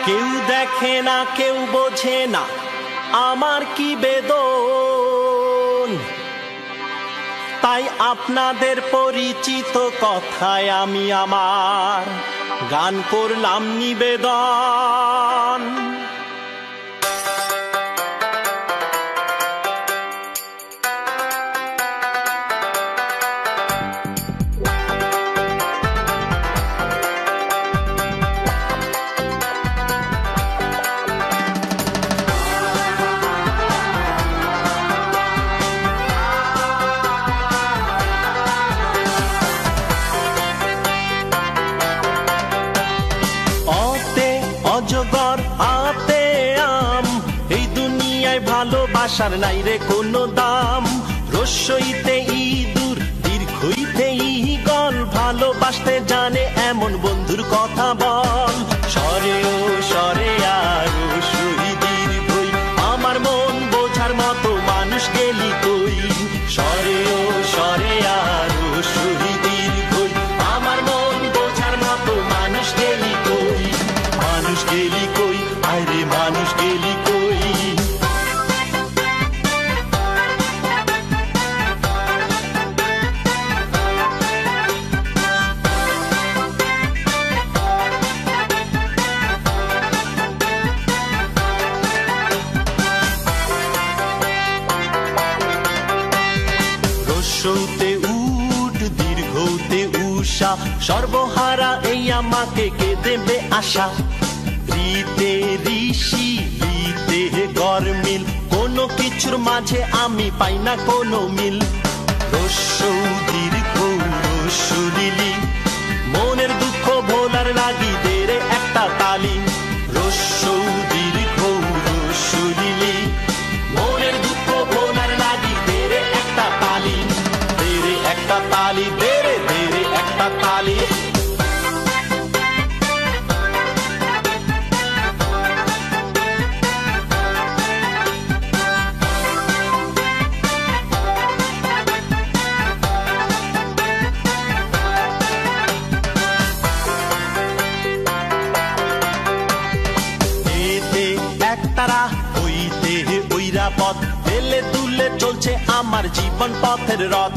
কেউ দেখে না, কেউ বোঝে না আমার কি বেদন, তাই আপনাদের পরিচিত কথায় আমি আমার গান করলাম নিবেদন। অজগর হাতে আম, এই দুনিয়ায় ভালোবাসার নাই রে কোনো দাম। রস্যইতে ইঁদুর, দীর্ঘইতে ঈগল, ভালোবাসতে জানে এমন বন্ধুর কথা বল। সরে ও সরে আর রস্যই দীর্ঘই, আমার মন বোঝার মতো মানুষ গেলি কই। সরে ও সরে আর রস্যই দীর্ঘই, আমার মন বোঝার মতো মানুষ গেলি কই। মানুষ গেলি কই, আরে মানুষ গেলি কই। রস্যতে উট, দীর্ঘতে উষা, সর্বহারা এই আমাকে কে দেবে আশা। রিতে ঋষি, লিতে গরমিল, কোনো কিছুর মাঝে আমি পাই না কোনো মিল। রস্য দীর্ঘ রস্য লিলি, মনের দুঃখ ভোলার লাগি দে রে একটা তালি। রস্য দীর্ঘ রস্য লিলি, মনের দুঃখ ভোলার লাগি দে রে একটা তালি। দে রে একটা তালি, দে রে একটা তালি। একতারা হইতে ওইরা পথ, তেলে তুলে চলছে আমার জীবন পথের রথ।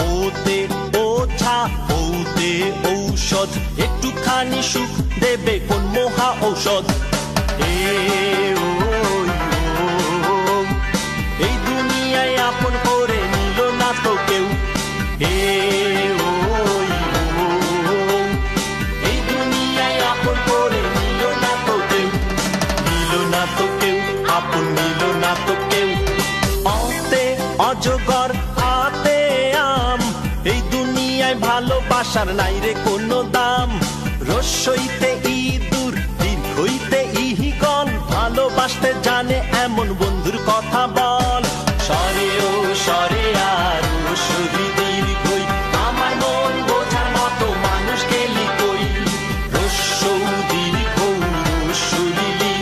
ওতে ওঝা, ওতে ঔষধ, একটুখানি সুখ দেবে কোন মহা ঔষধ। এই দুনিয়ায় আপন করে নিল না তো কেউ। এই দুনিয়ায় আপন করে নিল না তো কেউ। নিল না তো কেউ, আপন নিল না তো কেউ। অতে অজগর হাতে আম, এই দুনিয়ায় ভালোবাসার নাই রে কোনো দাম। রস্যইতে ইঁদুর, দীর্ঘইতে ঈগল, ভালোবাসতে জানে এমন বন্ধুর কথা বল। সরে ও সরে আর রস্যই দীর্ঘই, আমার মন বোঝার মতো মানুষ গেলি কই। রস্য দীর্ঘ রস্য লিলি,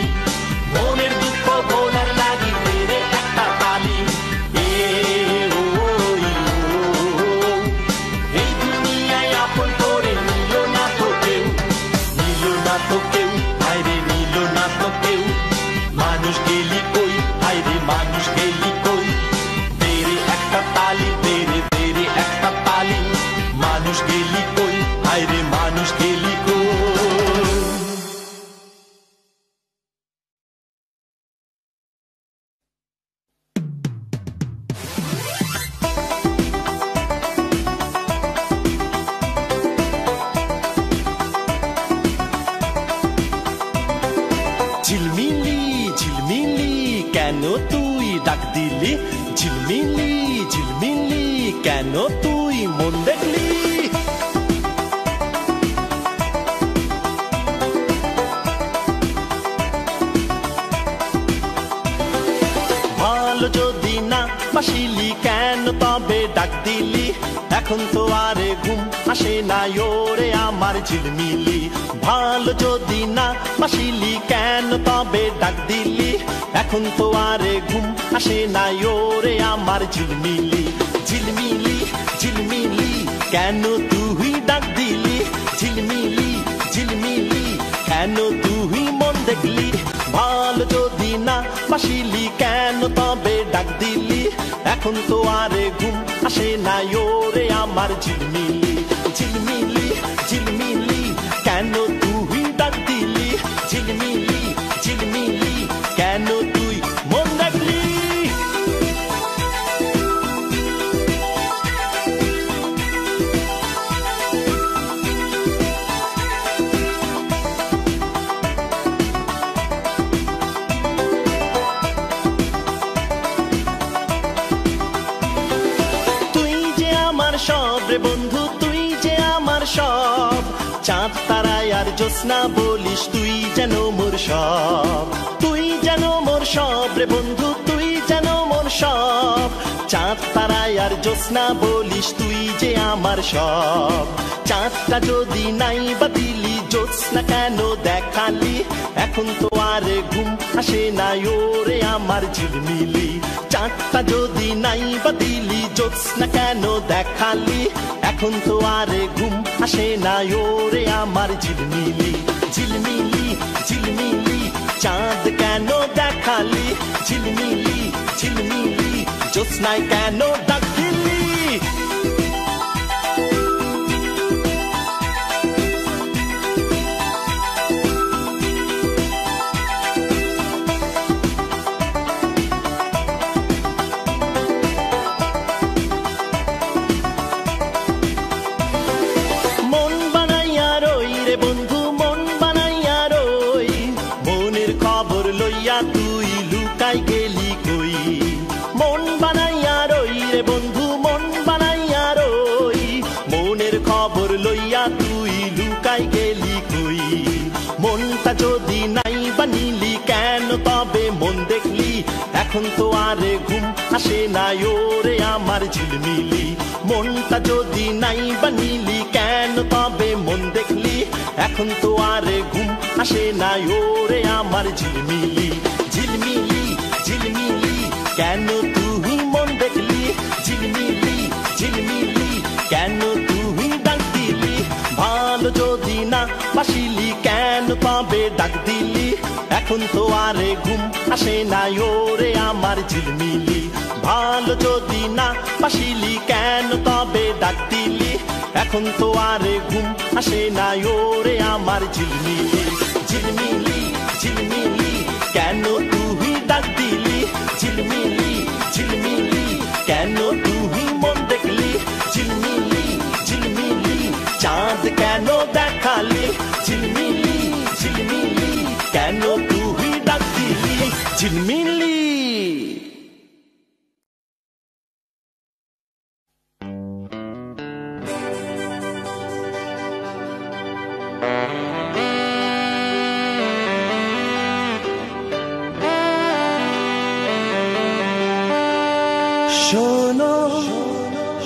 মনের দুঃখ ভোলার লাগি দে রে একটা তালি। এই দুনিয়ায় আপন করে নিল না তো কেউ। নিল না তো কেউ, আরে নিল না তো কেউ। মানুষ গেলি কই, আরে মানুষ গেলি কই। দে রে একটা তালি, দে রে একটা তালি। মানুষ গেলি কই, আরে মানুষ গেলি কই। ঝিলমিলি ঝিলমিলি কেন তুই ডাক দিলি? ঝিলমিলি ঝিলমিলি কেন তুই মন দেখলি? ভালো যদি না বাসিলি কেন তবে ডাক দিলি? এখন তো আরে ঘুম আসে না ওরে আমার ঝিলমিলি। ভালো যদি না বাসিলি কেন তবে ডাক দিলি? এখন তো আরে ঘুম আসে না ওরে আমার ঝিলমিলি। ঝিলমিলি ঝিলমিলি কেন তুই ডাক দিলি? ঝিলমিলি ঝিলমিলি কেন তুই মন দেখলি ভালো যদি না বাসিলি কেন তবে ডাক দিলি এখন তো আর ঘুম আসে না ওরে আমার ঝিলমিলি ঝিলমিলি ঝিলমিলি কেন তুই ডাক দিলি ঝিলমিলি ঝিলমিলি কেন তুই মন দেখলি সব রে বন্ধু তুই যে আমার সব চাঁদ তারায় আর জ্যোৎস্না বলিস তুই যেন মোর সব তুই যেন মোর সব রে বন্ধু তুই যেন মোর সব চাঁদ তারায় আর জ্যোৎস্না বলিস তুই যে আমার সব চাঁদটা যদি নাই বা দিলি জ্যোৎস্না কেন দেখালি এখন তো আর ঘুম আসে না ওরে আমার ঝিলমিলি চাঁদটা যদি নাই বা দিলি জ্যোৎস্না কেন দেখালি এখন তো আর ঘুম আসে না ওরে আমার ঝিলমিলি ঝিলমিলি ঝিলমিলি চাঁদ কেন দেখালি ঝিলমিলি ঝিলমিলি জ্যোৎস্নায় কেন ডাক দিলি তুই লুকাই গেলি কই মন বানাইয়া রই রে বন্ধু মন বানাইয়া রই মনের খবর লইয়া তুই লুকাই গেলি কই মনটা যদি নাই বানিলি কেন তবে মন দেখলি এখন তো আর ঘুম আসে না ওরে আমার ঝিলমিলি মনটা যদি নাই বানিলি কেন তবে মন দেখলি এখন তো আর ঘুম আসে না ওরে আমার ঝিলমিলি ঝিলমিলি ঝিলমিলি কেন তুই মন দেখলি ঝিলমিলি ঝিলমিলি কেন তুই ডাক দিলি ভালো যদি না বাসিলি কেন তবে ডাক দিলি এখন তো আর ঘুম আসে না ওরে আমার ঝিলমিলি ভালো যদি না বাসিলি কেন তবে ডাক দিলি এখন তো আর ঘুম আসে না ওরে আমার ঝিলমিলি ঝিলমিলি ঝিলমিলি কেন তুই ডাক দিলি ঝিলমিলি ঝিলমিলি কেন তুই মন দেখলি ঝিলমিলি ঝিলমিলি চাঁদ কেন দেখালি ঝিলমিলি ঝিলমিলি কেন তুই ডাক দিলি ঝিলমিলি শোনো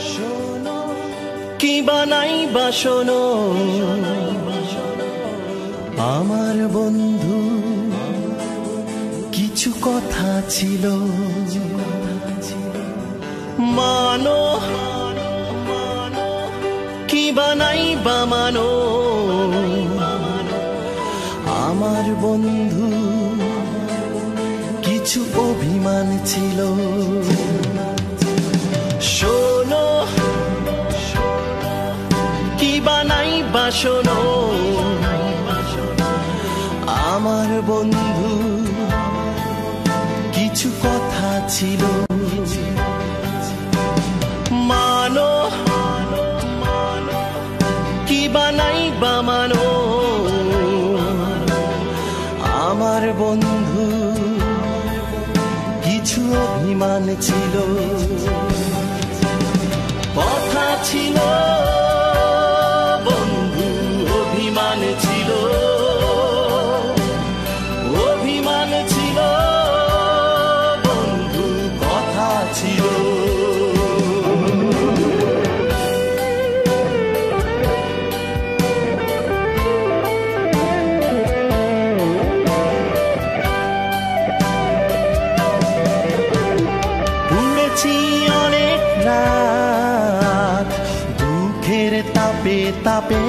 শোনো কি বানাই বা শোনো আমার বন্ধু কিছু কথা ছিল মানো কি বানাই বা মানো আমার বন্ধু কিছু অভিমান ছিল শোনো কি বানাই বা শোনো আমার বন্ধু কিছু কথা ছিল মানো কি বানাই বা মানো আমার বন্ধু কিছু অভিমান ছিল কথা ছিল বন্ধু অভিমান ছিল অভিমান ছিল বন্ধু কথা ছিল পুড়েছি অনেক রাত দুঃখের তাপে তাপে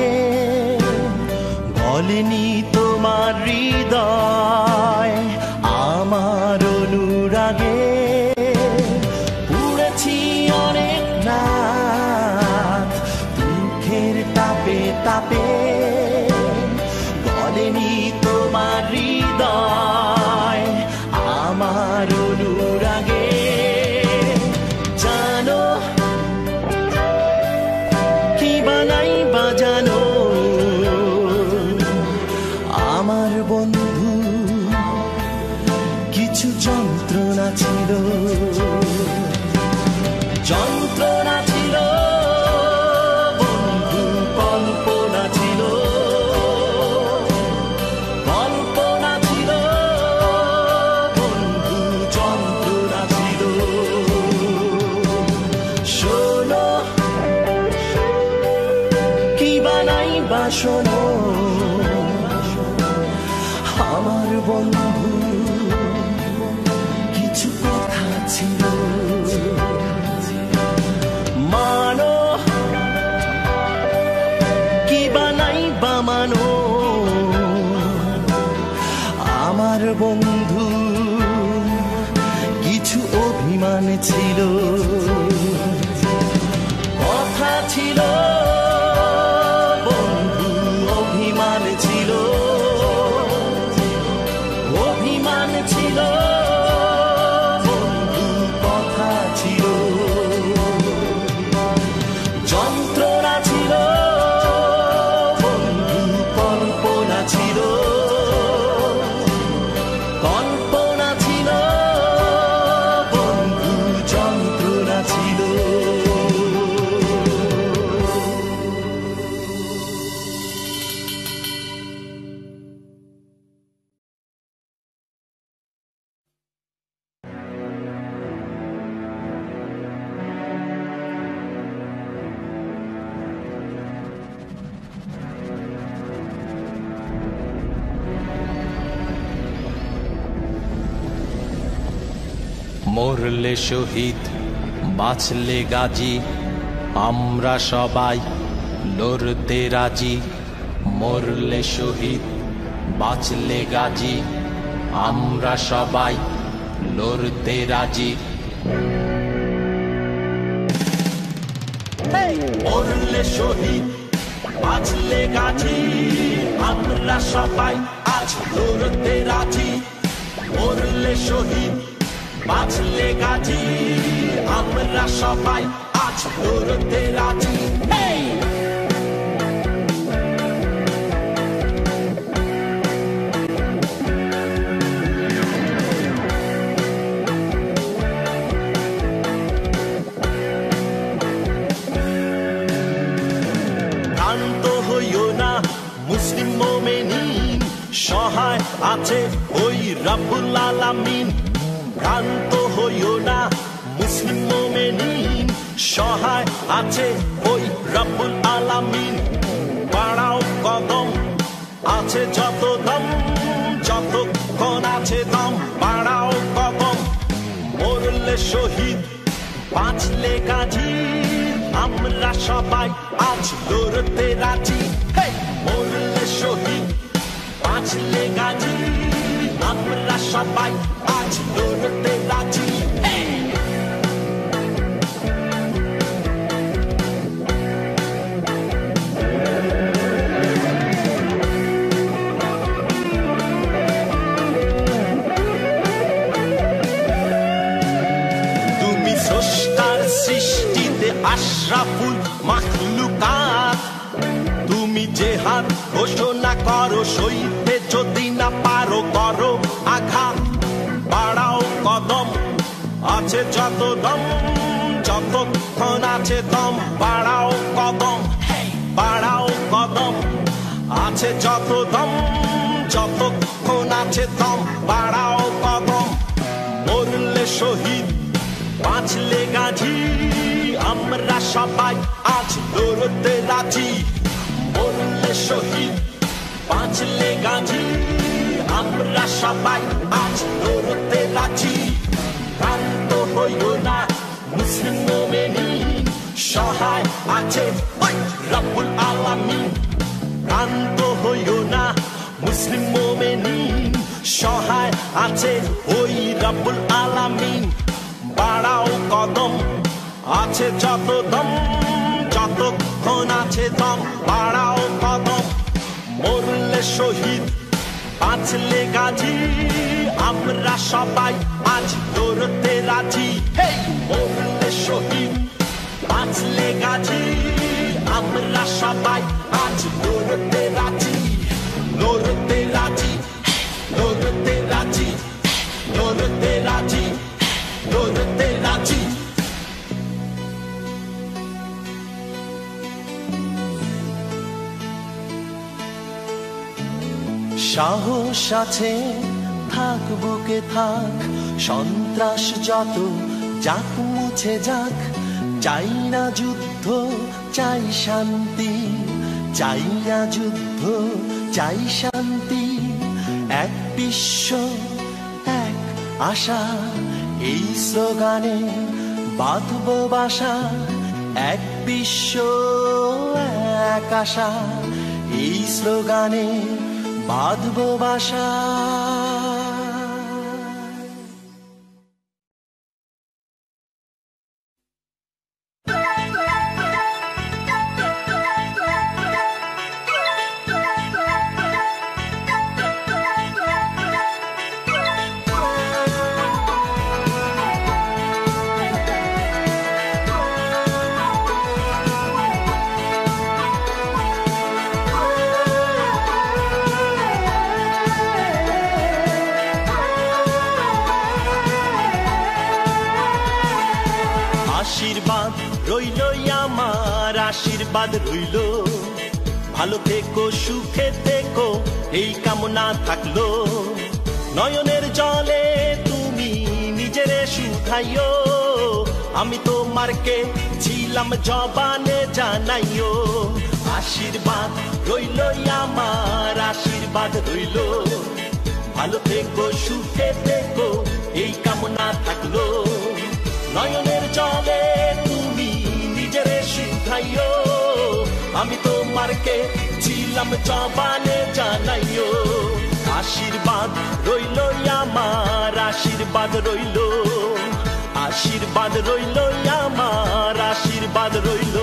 গলেনি তোমার হৃদয় আমার অনুরাগে পুড়েছি অনেক রাত দুঃখের তাপে তাপে গলেনি তোমার হৃদয় আমার অনুরাগে জানো কি বানাই বাজানো আমার বন্ধু কিছু যন্ত্রণা ছিল যন্ত্রণা ছিল বন্ধু কল্পনা ছিল কল্পনা ছিল বন্ধু যন্ত্রণা ছিল শোনো কি বানাই বাসনো আমার বন্ধু কিছু কথা ছিল মানো কি বানাই বা মানো আমার বন্ধু কিছু অভিমান ছিল কথা ছিল বন্ধু অভিমান ছিল অভিমান ছিল বন্ধু কথা ছিল যন্ত্রণা ছিল বন্ধু কল্পনা ছিল কল্পনা ছিল বন্ধু যন্ত্রণা ছিল মরলে শহীদ বাঁচলে গাজী আমরা সবাই লড়তে রাজি মরলে শহীদ বাঁচলে গাজী আমরা সবাই লড়তে রাজি মরলে শহীদ বাঁচলে গাজী আমরা সবাই আজ লড়তে রাজি মরলে শহীদ বাঁচলে গাজী আমরা সবাই আজ লড়তে রাজি ক্লান্ত হইও না মুসলিম মোমেনিন সহায় আছে ওই রব্বুল আলামিন ক্লান্ত হইও না মুসলিম মোমেনিন সহায় আছে ওই রব্বুল আলামিন বাড়াও কদম আছে যত দম যতক্ষণ আছে দম বাড়াও কদম মরলে শহীদ বাঁচলে গাজী আমরা সবাই আজ লড়তে রাজি মরলে শহীদ বাঁচলে গাজী আমরা সবাই আজ লড়তে রাজি তুমি স্রষ্টার সৃষ্টিতে আশরাফুল মাখলুকাত তুমি জেহাদ ঘোষণা করো সইতে যদি না পারো করো আঘাত বাড়াও কদম আছে যত দম যতক্ষণ আছে দম বাড়াও কদম আছে যত দম যতক্ষণ আছে দম বাড়াও কদম মরলে শহীদ বাঁচলে গাজী আমরা সবাই আজ লড়তে রাজি মরলে শহীদ বাঁচলে গাজী আমরা সবাই আজ লড়তে রাজি ক্লান্ত হইও না মুসলিম মোমেনিন সহায় আছে ওই রব্বুল আলামিন ক্লান্ত হইও না আছে ওই রব্বুল আলামিন। বাড়াও কদম, আছে যত দম, যতক্ষণ আছে দম বাড়াও কদম। মরলে শহীদ, বাঁচলে গাজী, আমরা সবাই আজ লড়তে রাজি। মরলে শহীদ, বাঁচলে গাজী, আমরা সবাই আজ লড়তে রাজি। লড়তে রাজি, লড়তে রাজি, লড়তে রাজি, লড়তে রাজি। সাহস আছে, থাক বুকে থাক, সন্ত্রাস যত যাক মুছে যাক। চাই না যুদ্ধ, চাই শান্তি, চাই না যুদ্ধ, চাই শান্তি। এক বিশ্ব, এক আশা, এই স্লোগানে বাঁধব বাসা। এক বিশ্ব, এক আশা, এই স্লোগানে বাঁধব বাসা। আশীর্বাদ রইল আমার, আশীর্বাদ রইল, ভালো থেকো সুখে থেকো এই কামনা থাকলো। নয়নের জলে তুমি নিজেরে শুধাইও, আমি তোমারকে ছিলাম জবানে জানাইও। আশীর্বাদ রইল আমার, আশীর্বাদ রইল, ভালো থেকো সুখে থেকো এই কামনা থাকলো। নয়নের জলে তুমি নিজেরে শুধাইও, আমি তোমারকে ছিলাম জবানে জানাইও। আশীর্বাদ রইল আমার, আশীর্বাদ রইল, আশীর্বাদ রইল আমার, আশীর্বাদ রইল।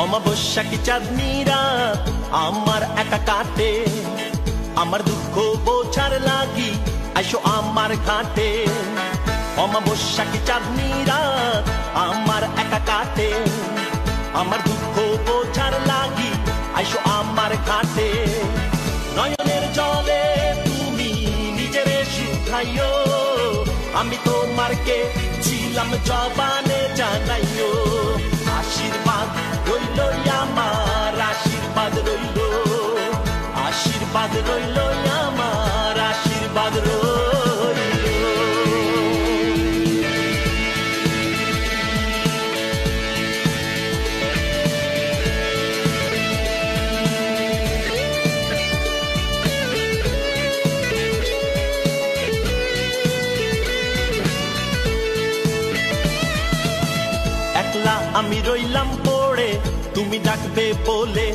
অমাবস্যা কি চাঁদনি রাত আমার একা কাটে, আমার দুঃখ বোঝার লাগি আইসো আমার ঘাটে। অমাবস্যা কি চাঁদনি রাত আমার একা কাটে, আমার দুঃখ বোঝার লাগি আইসো আমার ঘাটে। নয়নের জলে তুমি নিজেরে শুধাইও, আমি তোমারকে ছিলাম জবানে জানাইও। আশীর্বাদ রইল আমার, আশীর্বাদ রইল, আশীর্বাদ রইল আমার, আশীর্বাদ রইল। একলা আমি রইলাম পড়ে, তুমি ডাকবে বলে,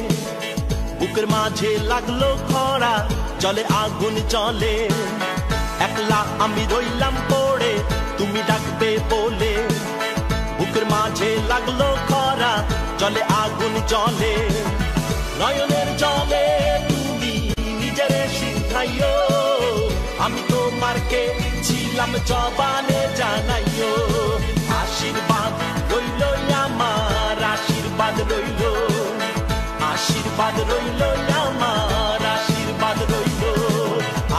বুকের মাঝে লাগলো খরা, জলে আগুন জলে। একলা আমি রইলাম পড়ে, তুমি ডাকবে বলে, বুকের মাঝে লাগলো খরা, জলে আগুন জলে। নয়নের জলে তুমি নিজেরে শুধাইও, আমি তোমারকে ছিলাম জবানে জানাইও। আশীর্বাদ রইল আমার, আশীর্বাদ রইল, আশীর্বাদ রইল আমার, আশীর্বাদ রইল,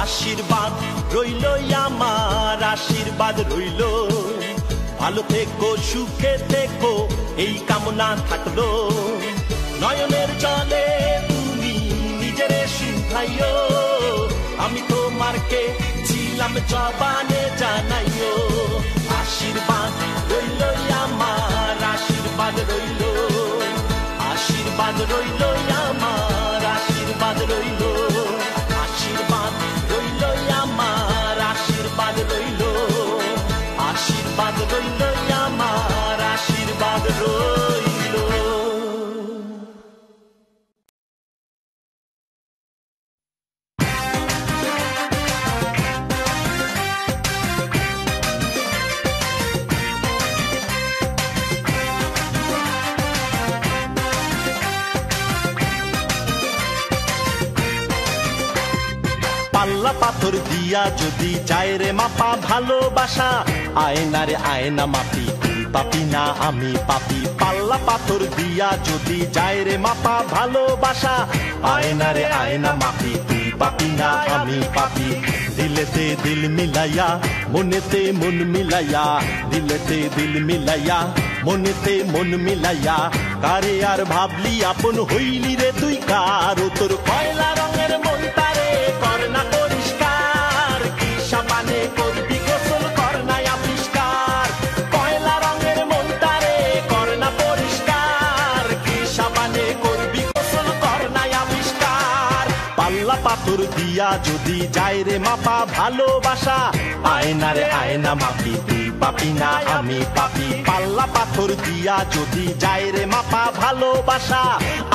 আশীর্বাদ রইল আমার, আশীর্বাদ রইল, ভালো থেকো সুখে থেকো এই কামনা থাকলো। নয়নের জলে তুমি নিজেরে শুধাইও, আমি তোমারকে ছিলাম জবানে জানাইও। আশীর্বাদ রইল আমার, আশীর্বাদ রইল, আশীর্বাদ রইল আমার, আশীর্বাদ পাথর দিয়া যদি যায় রে মাপা ভালোবাসা, আয়না রে আয়না মাপি তুই পাপি না আমি পাপি। পাল্লা পাথর দিয়া যদি যায় রে মাপা ভালোবাসা, আয়না রে আয়না মাপি তুই পাপি না আমি পাপি। দিলেতে দিল মিলাইয়া মনেতে মন মিলাইয়া, দিলেতে দিল মিলাইয়া মনেতে মন মিলাইয়া, কারে আর ভাবলি আপন হইলি রে তুই কার? তোর কয়লা রঙের মনটারে কর না পরিষ্কার, কি সাবানে করবি গোসল কর না আবিষ্কার। কয়লা রঙের মনটারে কর না পরিষ্কার, কি সাবানে করবি গোসল কর না আবিষ্কার। পাল্লা পাথর দিয়া যদি যায় রে মাপা ভালোবাসা, আয়না রে আয়না মাপি তুই পাপি না আমি পাপি। পাল্লা পাথর দিয়া যদি যায় রে মাপা ভালোবাসা,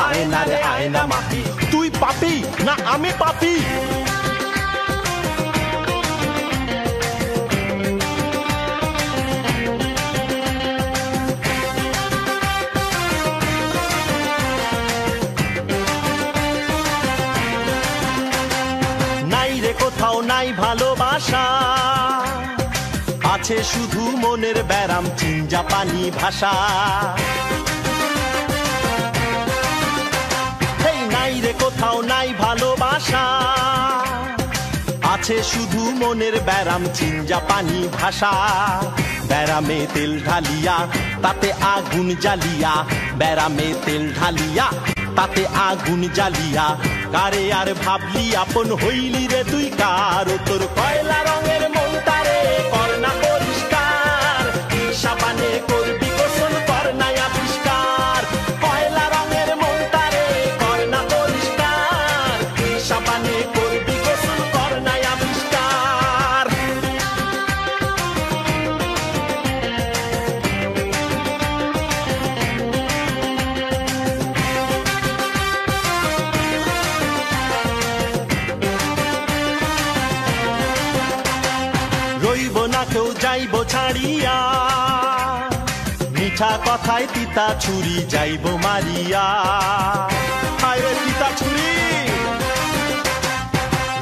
আয়না রে আয়না মাপি তুই পাপি না আমি পাপি। নাই রে কোথাও নাই ভালোবাসা, আছে শুধু মনের ব্যারাম চীন জাপানি ভাষা। এই নাই রে কোথাও নাই ভালোবাসা, আছে শুধু মনের ব্যারাম চীন জাপানি ভাষা। ব্যারামে তেল ঢালিয়া তাতে আগুন জ্বালিয়া, ব্যারামে তেল ঢালিয়া তাতে আগুন জ্বালিয়া, কারে আর ভাবলি আপন হইলি রে তুই কার? তোর কয়লা রঙের মনটারে কর না পরিষ্কার, কি সাবানে করবি গোসল কর না আবিষ্কার। কয়লা রঙের মনটারে কর না পরিষ্কার, কি সাবানে করবি গোসল কর না আবিষ্কার। রইব না কেউ যাইব ছাড়িয়া, মিঠা কথায় তিতা ছুরি যাইব মারিয়া। হায় রে তিতা ছুরি,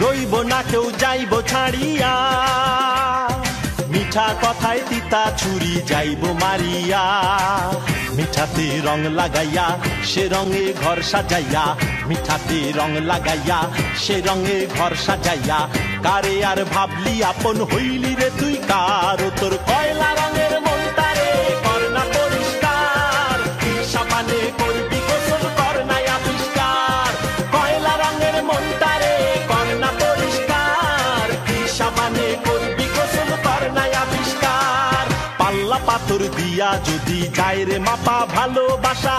রইব না কেউ যাইব ছাড়িয়া, মিঠা কথায় তিতা ছুরি যাইব মারিয়া। মিঠাতে রং লাগাইয়া সে রঙে ঘর সাজাইয়া, মিঠাতে রং লাগাইয়া সে রঙে ঘর সাজাইয়া, কারে আর ভাবলি আপন হইলি রে তুই কার? তোর কয়লা রঙের মনটারে কর না পরিষ্কার, কি সাবানে করবি গোসল কর না আবিষ্কার। কয়লা রঙের মনটারে কর না পরিষ্কার, কি সাবানে করবি গোসল কর না আবিষ্কার। পাল্লা পাথর দিয়া যদি যায় রে মাপা ভালোবাসা,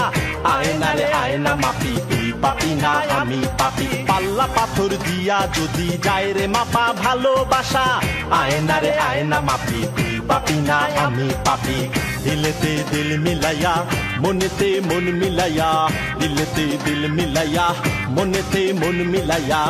আয়না রে আয়না মাপি তুই পাপি না আমি পাপি। পাল্লা পাথর দিয়া যদি যায় রে মাপা ভালোবাসা, আয়না রে আয়না মাপি তুই পাপি না আমি পাপি। দিলেতে দিল মিলাইয়া মনেতে মন মিলাইয়া, দিলেতে দিল মিলাইয়া মনেতে মন মিলাইয়া,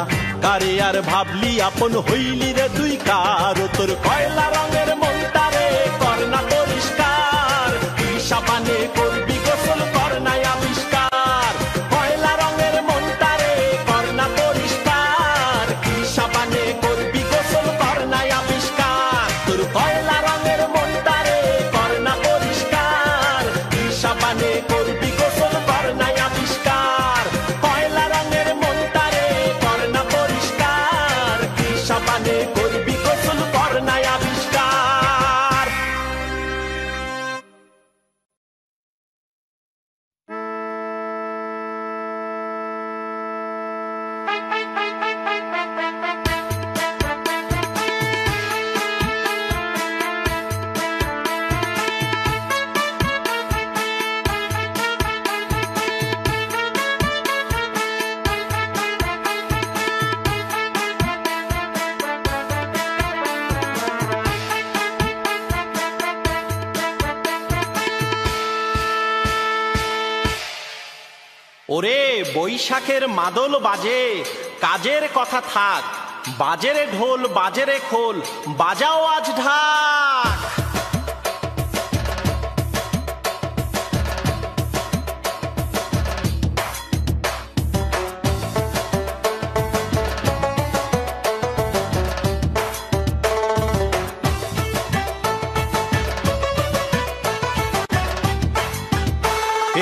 কারে আর ভাবলি আপন হইলি রে তুই কার? তোর কয়লা রঙের মনটারে কর না পরিষ্কার, কি সাবানে করবি গোসল কর না আবিষ্কার। কয়লা রঙের মনটারে কর না পরিষ্কার, কি সাবানে করবি গোসল কর না আবিষ্কার। তোর কয়লা রঙের মনটারে কর না পরিষ্কার, কি সাবানে করবি গোসল কর না আবিষ্কার। কয়লা রঙের মনটারে কর না পরিষ্কার, কি সাবানে করবি গোসল কর না আবিষ্কার। ওরে বৈশাখের মাদল বাজে, কাজের কথা থাক, বাজেরে ঢোল বাজেরে খোল, বাজাও আজ ঢাক।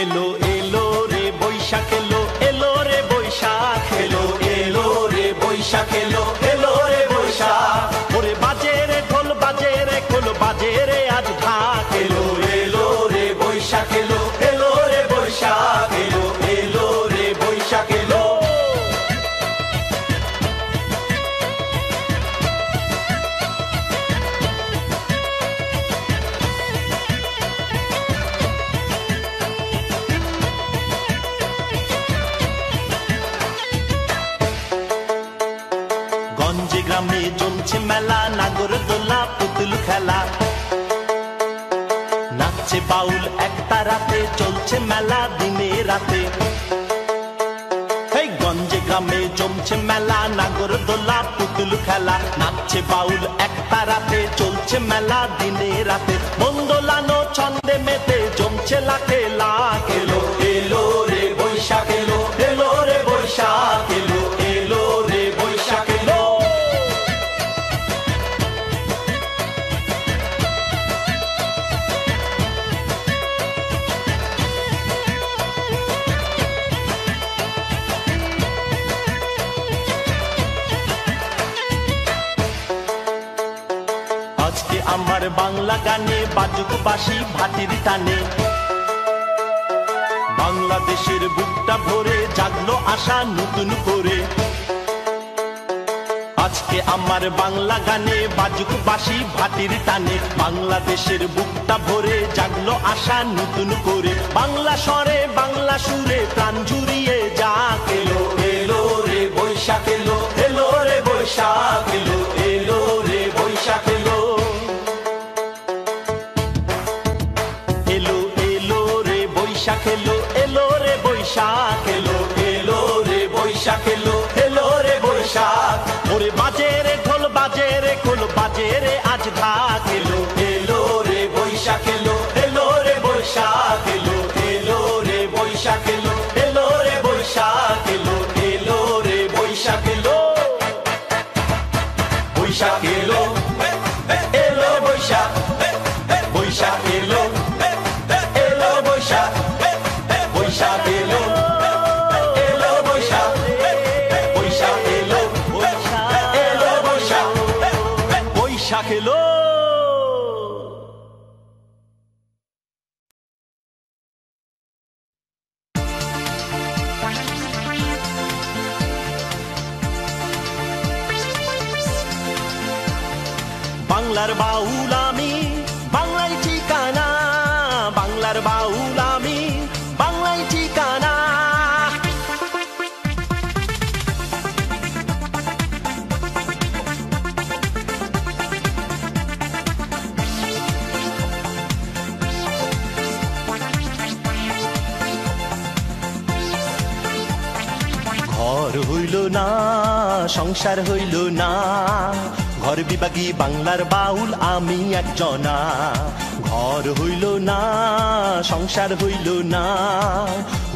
এলো এলো রে বৈশাখ এলো এলো রে বৈশাখ এলো এলো রে বৈশাখ এলো এলো রে বৈশাখ ওরে বাজে রে ঢোল বাজে রে খোল বাজে রে আজ ঢাক এলো এলো রে বৈশাখ এলো এলো রে বৈশাখ এলো এলো রে বৈশাখ এলো গঞ্জে গ্রামে জমছে মেলা নাগর দোলা পুতুল খেলা নাচছে বাউল একটা রাতে চলছে মেলা দিনে রাতে এই গঞ্জে গ্রামে জমছে মেলা নাগর দোলা পুতুল খেলা নাচছে বাউল একটা রাতে চলছে মেলা দিনে রাতে মন দোলানো ছন্দে মেতে জমছে লাখে লাখ এলো এলো রে বৈশাখ এলো এলো রে বৈশাখ এলো এলো রে বৈশাখ এলো আজকে আমার বাংলা গানে বাজুক বাঁশি ভাটির টানে বাংলাদেশের বুকটা ভরে জাগলো আশা নতুন করে আজকে আমার বাংলা গানে বাজুক বাঁশি ভাটির টানে বাংলাদেশের বুকটা ভরে জাগলো আশা নতুন করে বাংলা স্বরে বাংলা সুরে প্রাণ জুড়িয়ে যাক এলো এলো রে বৈশাখ এলো এলো রে বৈশাখ এলো এলো রে বৈশাখ এলো এলো এলো রে বৈশাখ এলো এলো রে বৈশাখ এলো এলো রে বৈশাখ এলো এলো রে বৈশাখ ওরে বাজে রে ঢোল বাজে রে খোল বাজে রে আজ ঢাক এলো এলো রে বৈশাখ এলো এলো রে বৈশাখ এলো এলো রে বৈশাখ এলো এলো রে বৈশাখ এলো এলো রে বৈশাখ এলো বৈশাখ এলো এলো বৈশাখ বৈশাখ এলো এলো বৈশাখ বৈশাখ এলো এলো বৈশাখ বৈশাখ এলো এলো বৈশাখ বৈশাখ এলো বাংলার বাউল আমি বাংলায় ঠিকানা বাংলার বাউল আমি বাংলায় ঠিকানা ঘর হইল না সংসার হইল না ঘর বিভাগী বাংলার বাউল আমি একজনা ঘর হইল না সংসার হইল না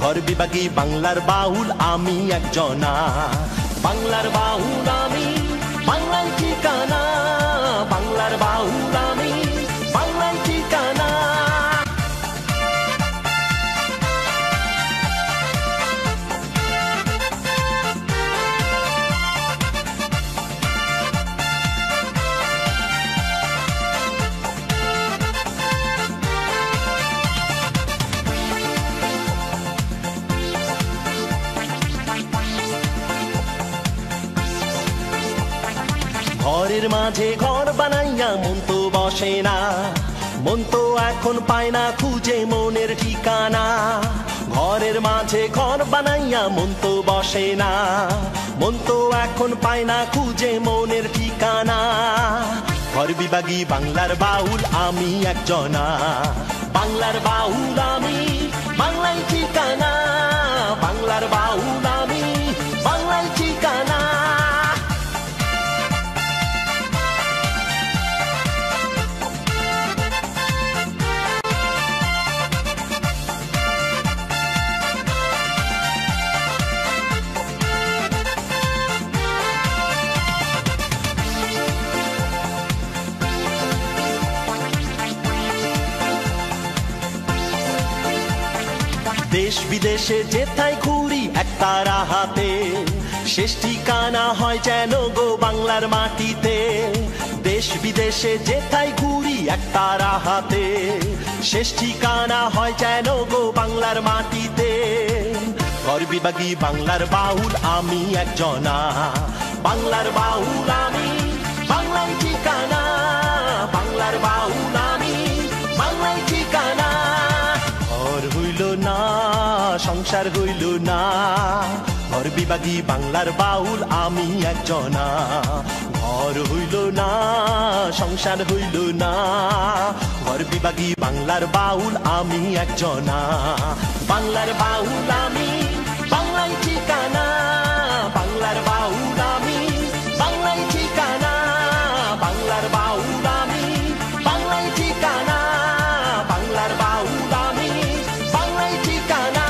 ঘর বিভাগী বাংলার বাউল আমি একজনা বাংলার বাউল আমি বাংলায় ঠিকানা বাংলার বাউল আমি বাংলায় ঠিকানা ঘরের মাঝে ঘর বানাইয়া মন তো বসে না মন তো এখন পায় না খুঁজে মনের ঠিকানা ঘরের মাঝে ঘর বানাইয়া মন তো বসে না মন তো এখন পায় না খুঁজে মনের ঠিকানা ঘর বিভাগী বাংলার বাউল আমি একজনা বাংলার বাউল আমি বাংলায় ঠিকানা বাংলার বাউল আমি বাংলায় ঠিকানা দেশ বিদেশে যেথায় ঘুরি একতারা হাতে, শেষ ঠিকানা হয় যেন গো বাংলার মাটিতে। দেশ বিদেশে যেথায় ঘুরি একতারা হাতে, শেষ ঠিকানা হয় যেন গো বাংলার মাটিতে। ঘর বিভাগী বাংলার বাউল আমি একজনা, বাংলার বাউল আমি, বাংলায় ঠিকানা। বাংলার বাউল আমি, বাংলায় ঠিকানা। ঘর হইল না, সংসার হইল না, ঘর বিভাগী বাংলার বাউল আমি একজনা। ঘর হইল না, সংসার হইল না, ঘর বিভাগী বাংলার বাউল আমি একজনা। বাংলার বাউল আমি, বাংলায় ঠিকানা। বাংলার বাউল আমি, বাংলায় ঠিকানা। বাংলার বাউল আমি, বাংলায় ঠিকানা। বাংলার বাউল আমি, বাংলায় ঠিকানা।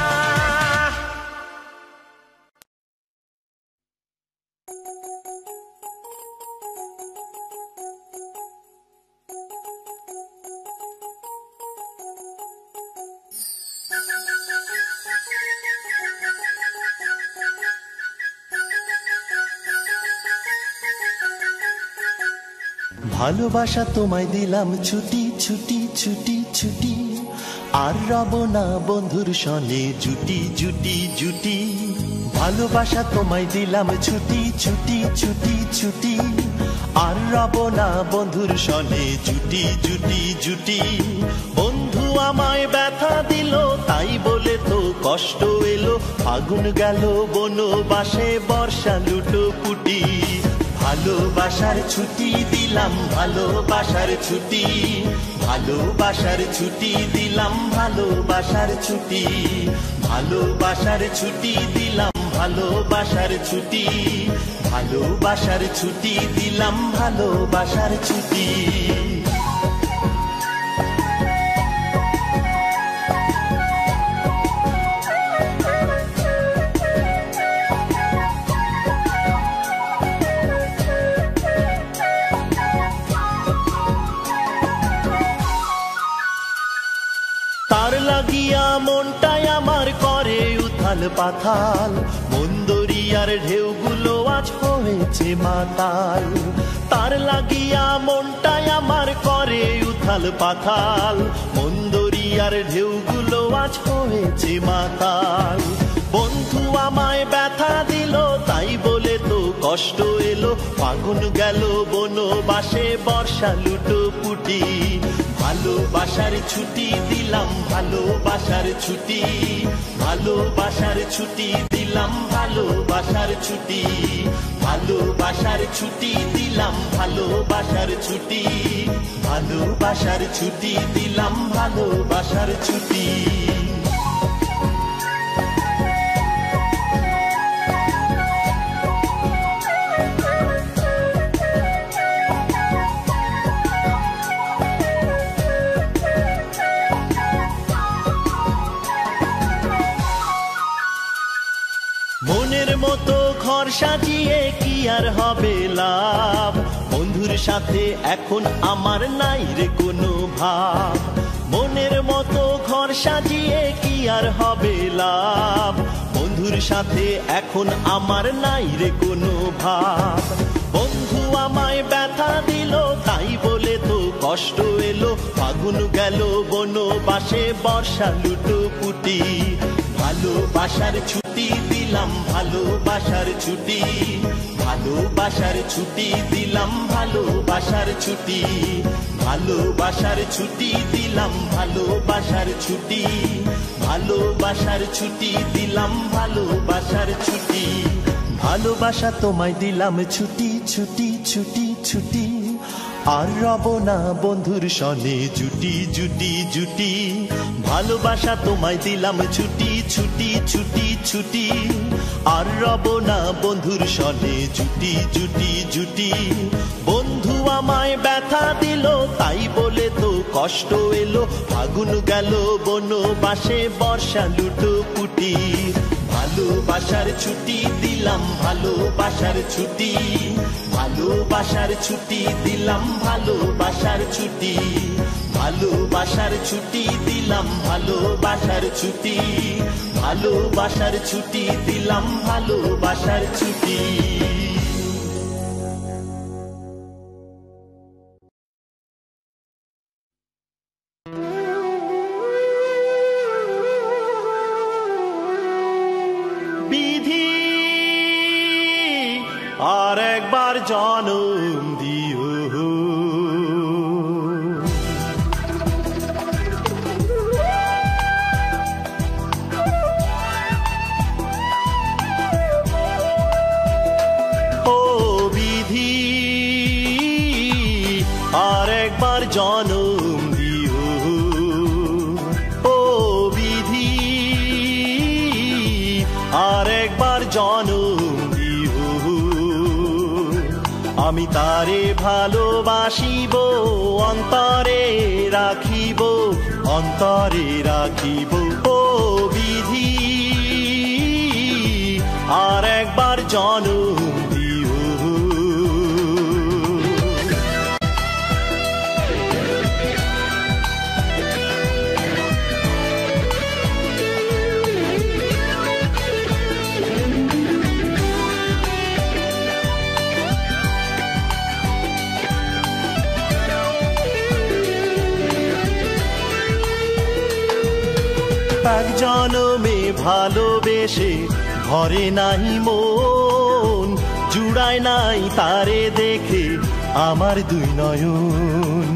ভালোবাসা তোমায় দিলাম ছুটি ছুটি ছুটি ছুটি, আর রব না বন্ধুর সনে জুটি জুটি জুটি। ভালোবাসা তোমায় দিলাম ছুটি ছুটি ছুটি ছুটি, আর রব না বন্ধুর সনে জুটি জুটি জুটি। বন্ধু আমায় ব্যথা দিল তাই বলে তো কষ্ট এলো, আগুন গেল বনবাসে বর্ষা লুটো পুটি। ভালোবাসার ছুটি দিলাম, ভালোবাসার ছুটি, ভালোবাসার ছুটি দিলাম, ভালোবাসার ছুটি। ভালোবাসার ছুটি দিলাম, ভালোবাসার ছুটি, ভালোবাসার ছুটি দিলাম, ভালোবাসার ছুটি। তার লাগিয়া মনটাই আমার করে উথাল পাথাল, মন দরিয়ার ঢেউগুলো আজ হয়েছে মাতাল। তার লাগিয়া মনটাই আমার করে উথাল পাথাল, মন দরিয়ার ঢেউগুলো আজ হয়েছে মাতাল। বন্ধু আমায় ব্যথা দিল তাই বলে তো কষ্ট এলো, ফাগুন গেল বনবাসে বর্ষা লুটো পুটি। ভালোবাসার ছুটি দিলাম, ভালোবাসার ছুটি, ভালোবাসার ছুটি দিলাম, ভালোবাসার ছুটি। ভালোবাসার ছুটি দিলাম, ভালোবাসার ছুটি, ভালোবাসার ছুটি দিলাম, ভালোবাসার ছুটি। মনের মতো ঘর সাজিয়ে কি আর হবে লাভ, বন্ধুর সাথে এখন আমার নাই রে কোনো ভাব। মনের মতো ঘর সাজিয়ে কি আর হবে লাভ, বন্ধুর সাথে এখন আমার নাই রে কোনো ভাব। বন্ধু আমায় ব্যথা দিল তাই বলে তো কষ্ট এলো, ফাগুন গেল বনবাসে বর্ষা লুটো পুটি। ভালোবাসার ছুটি দিলাম, ভালোবাসার ছুটি, ভালোবাসার ছুটি দিলাম, ভালোবাসার ছুটি। ভালোবাসার ছুটি দিলাম, ভালোবাসার ছুটি, ভালোবাসার ছুটি দিলাম, ভালোবাসার ছুটি। ভালোবাসা তোমায় দিলাম ছুটি ছুটি ছুটি ছুটি, আর রব না বন্ধুর সনে জুটি জুটি জুটি। ভালোবাসা তোমায় দিলাম ছুটি ছুটি ছুটি ছুটি, আর রব না বন্ধুর সনে জুটি জুটি জুটি। বন্ধু আমায় ব্যথা দিল তাই বলে তো কষ্ট এলো, ফাগুন গেল বনবাসে বর্ষা লুটো পুটি। ভালোবাসার ছুটি দিলাম, ভালোবাসার ছুটি, ভালোবাসার ছুটি দিলাম, ভালোবাসার ছুটি। ভালোবাসার ছুটি দিলাম, ভালোবাসার ছুটি, ভালোবাসার ছুটি দিলাম, ভালোবাসার ছুটি। বিধি আর একবার জনম দিও, আর একবার জনম দিও, ও বিধি আর একবার জনম দিও। আমি তারে ভালোবাসিব, অন্তরে রাখিব, অন্তরে রাখিব, ও বিধি আর একবার জনম দিও। এক জনমে ভালোবেসে ভরে নাই মন, জুড়ায় নাই তারে দেখে আমার দুই নয়ন।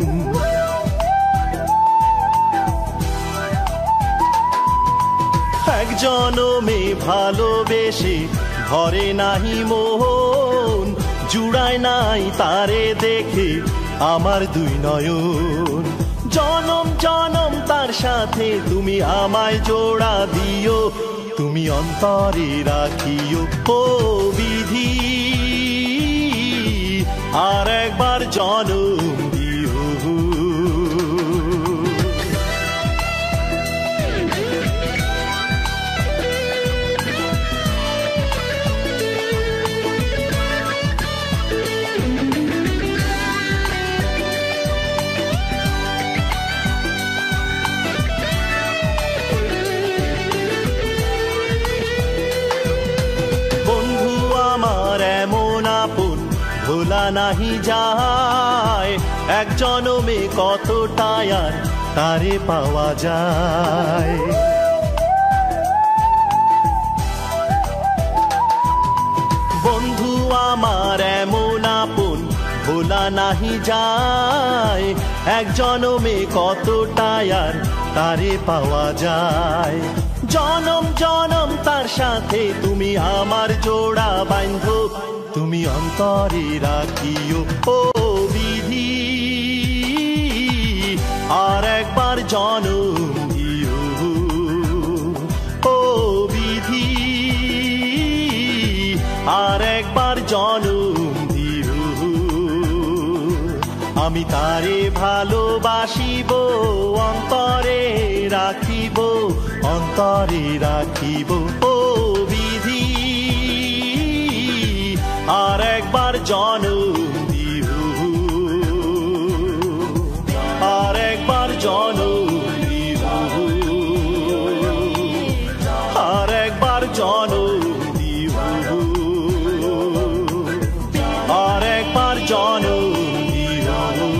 এক জনমে ভালোবেসে ভরে নাহি মন, জুড়ায় নাই তারে দেখে আমার দুই নয়ন। জনম জনম তার সাথে তুমি আমায় জোড়া দিও, তুমি অন্তরে রাখিও, ও বিধি আর একবার জনম দিও। ভোলা নাহি যায়, এক জনমে কতটাই আর তারে পাওয়া যায়। বন্ধু আমার এমন আপন ভোলা নাহি যায়, এক জনমে কতটাই আর তারে পাওয়া যায়। জনম জনম তার সাথে তুমি আমার জোড়া বাঁধো, তুমি অন্তরে রাখিও, ও বিধি আর একবার জনম দিও, ও বিধি আর একবার জনম দিও। আমি তারে ভালোবাসিব, অন্তরে রাখিব, অন্তরে রাখিব, ও বিধি আর একবার জনম দিও, আর একবার জনম দিও, আর একবার জনম দিও, আর একবার জনম দিও।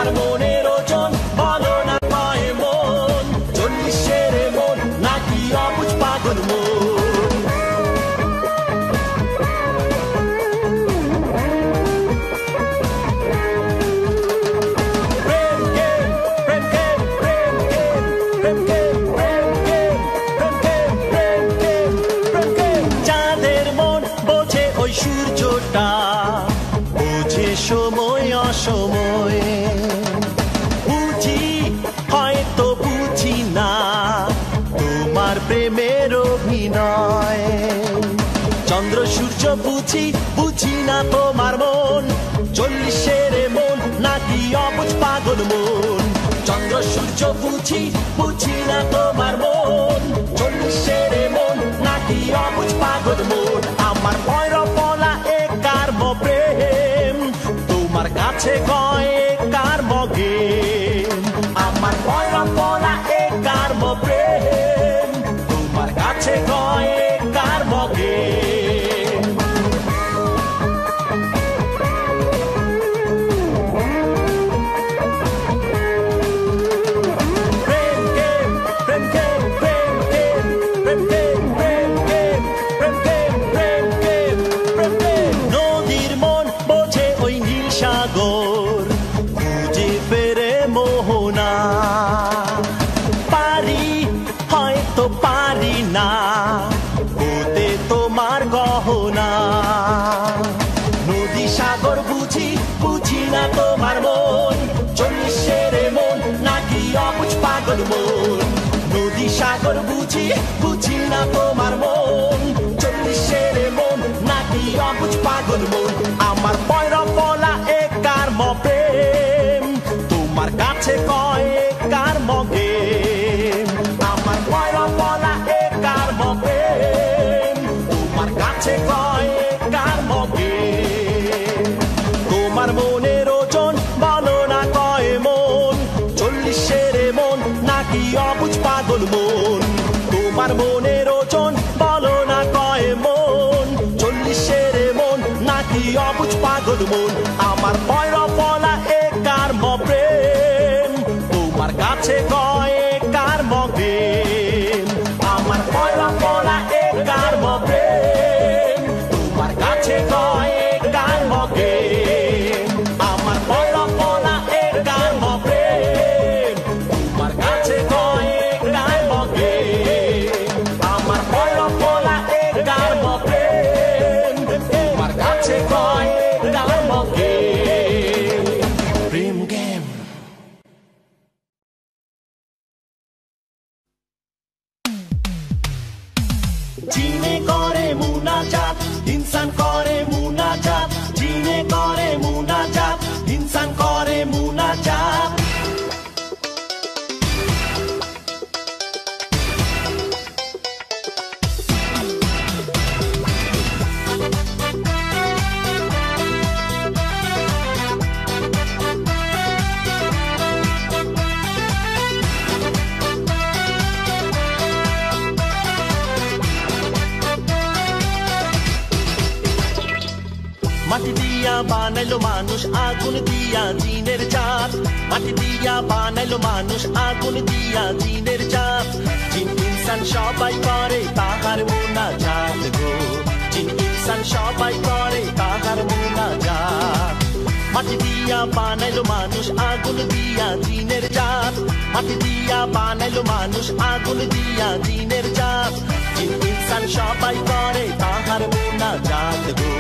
তোমার মনের ওজন বলো না কয় মন, 40-এর মন নাকি অবুঝ পাগল মন। যাদের মন বোঝে ওই সূর্যটা, বোঝে সময় অসময়, বুঝি হয়তো বুঝি না তোমার প্রেমের অভিনয়। চন্দ্র সূর্য বুঝি বুঝি না তোমার মন, 40-এর মন নাকি অবুঝ পাগল মন। চন্দ্র সূর্য বুঝি বুঝি না তোমার মন, 40-এর মন নাকি অবুঝ পাগল মন। আমার ভৈরব বলা একার প্রেম, তোমার কাছে কয় একার মগে। আমার ভৈরব বলা একার প্রেম, তোমার কাছে কয় একার মগে। নদীর মন বোঝে ওই নীল সাগর, খুঁজে ফেরে মোহনা। পারি হয়তো পারি না হতে তোমার গহনা। নদী সাগর বুঝি বুঝি না তোমার মন, 40-এর মন নাকি অবুঝ পাগল মন। নদী সাগর বুঝি বুঝি না তোমার মন, 40-এর মন নাকি অবুঝ পাগল মন। আমার ভৈরব বলা একার প্রেম, তোমার কাছে কয় একার মগে। আমার ভৈরব বলা একার প্রেম, তোমার কাছে কয় একার মগে। তোমার মনের ওজন বলো না কয় মন, 40-এর মন নাকি অবুঝ পাগল মন। তোমার মনের ওজন বলো না কয় মন, 40-এর মন নাকি অবুঝ পাগল মন। আমার ভৈরব বলা একার প্রেম, তোমার কাছে কয় একার মগে। আমার ভৈরব বলা একার প্রেম, তোমার কাছে কয় একার মগে। আমার ভৈরব বলা একার প্রেম, তোমার কাছে কয় একার মগে। আমার ভৈরব বলা একার প্রেম, তোমার কাছে কয় একার মগে। প্রেম গেম। জিনে করে মুনাজাত, ইনসান করে মুনাজাত। জিনে করে মুনাজাত, ইনসান করে মুনাজাত। মাটি দিয়া বানাইলো মানুষ, আগুন দিয়া জিনের জাত। মাটি দিয়া বানাইলো মানুষ, আগুন দিয়া জিনের জাত। জিন ইনসান সবাই করে তাহার মুনাজাত গো, জিন ইনসান সবাই করে তাহার মুনাজাত। মাটি দিয়া বানাইলো মানুষ, আগুন দিয়া জিনের জাত। মাটি দিয়া বানাইলো মানুষ, আগুন দিয়া জিনের জাত। জিন ইনসান সবাই করে তাহার মুনাজাত গো,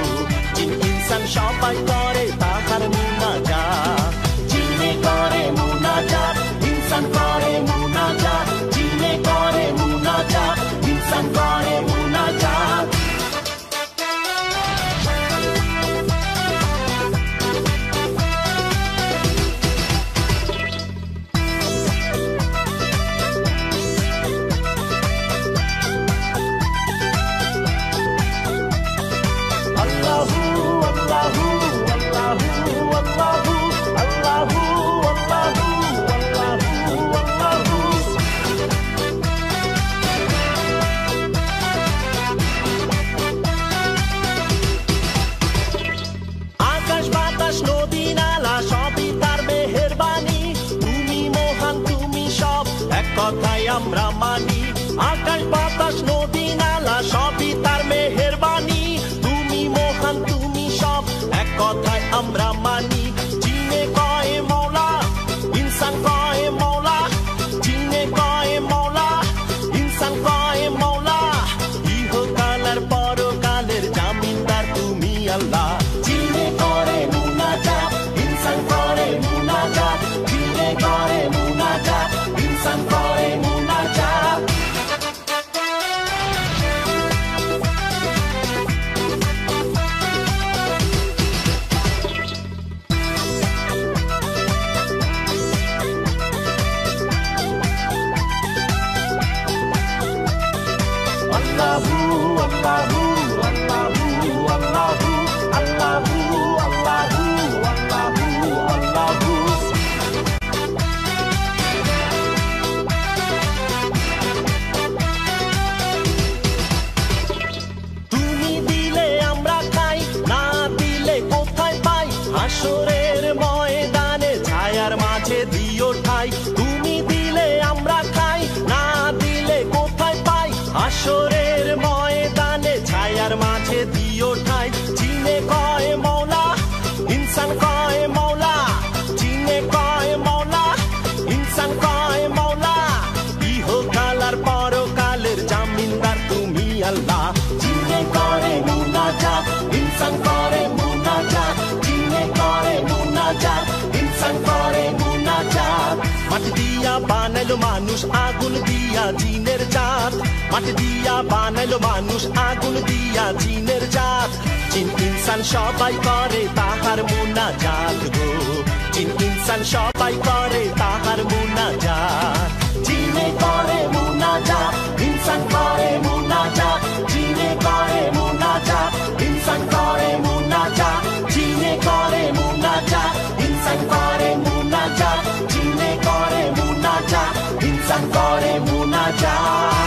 জিন ইনসান সবাই করে তাহার মুনাজাত। জিনে করে মুনাজাত, ইনসান করে মুনাজাত। জিনে করে মুনাজাত, ইনসান করে মুনাজাত। আল্লাহু আল্লাহু আল্লাহু আল্লাহু কথায় আমরা মানি আকাশ বাতাস নদী নালা সবই তার মেহেরবানি তুমি মহান তুমি সব এক কথায় আমরা মানি জিনে কয় মওলা ইনসান কয় মওলা জিনে কয় মওলা ইনসান কয় মওলা ইহকাল আর পরকালের জামিনদার তুমি আল্লাহ জিনে করে মুনাজাত ইনসান করে মুনাজাত জিনে করে মুনাজাত ইনসান করে মুনাজাত Allahu Allahu Allahu Allahu Allahu Allahu Allahu Allahu তুমি দিলে আমরা খাই না দিলে কোথায় পাই হাসরের ময়দানে ছায়ার মাঝে দিও ঠাই তুমি দিলে আমরা খাই না দিলে কোথায় পাই হাসরের ময়দানে ছায়ার মাঝে দিও ঠাই জিনে কয় মওলা ইনসান কয় মওলা জিনে কয় মওলা ইনসান কয় মওলা ইহকাল আর পরকালের জামিনদার তুমি আল্লাহ জিনে করে মুনাজাত ইনসান করে মুনাজাত জিনে করে মুনাজাত ইনসান করে মুনাজাত মাটি দিয়া বানাইলো মানুষ আগুন দিয়া জিনের জাত মাটি দিয়া বানাইলো মানুষ আগুন দিয়া জিনের জাত জিন ইনসান সবাই করে তাহার মুনাজাত গো জিন ইনসান সবাই করে তাহার মুনাজাত জিনে করে মুনাজাত ইনসান করে মুনাজাত জিনে করে মুনাজাত ইনসান করে মুনাজাত জিনে করে মুনাজাত ইনসান করে মুনাজাত জিনে করে মুনাজাত ইনসান করে মুনাজাত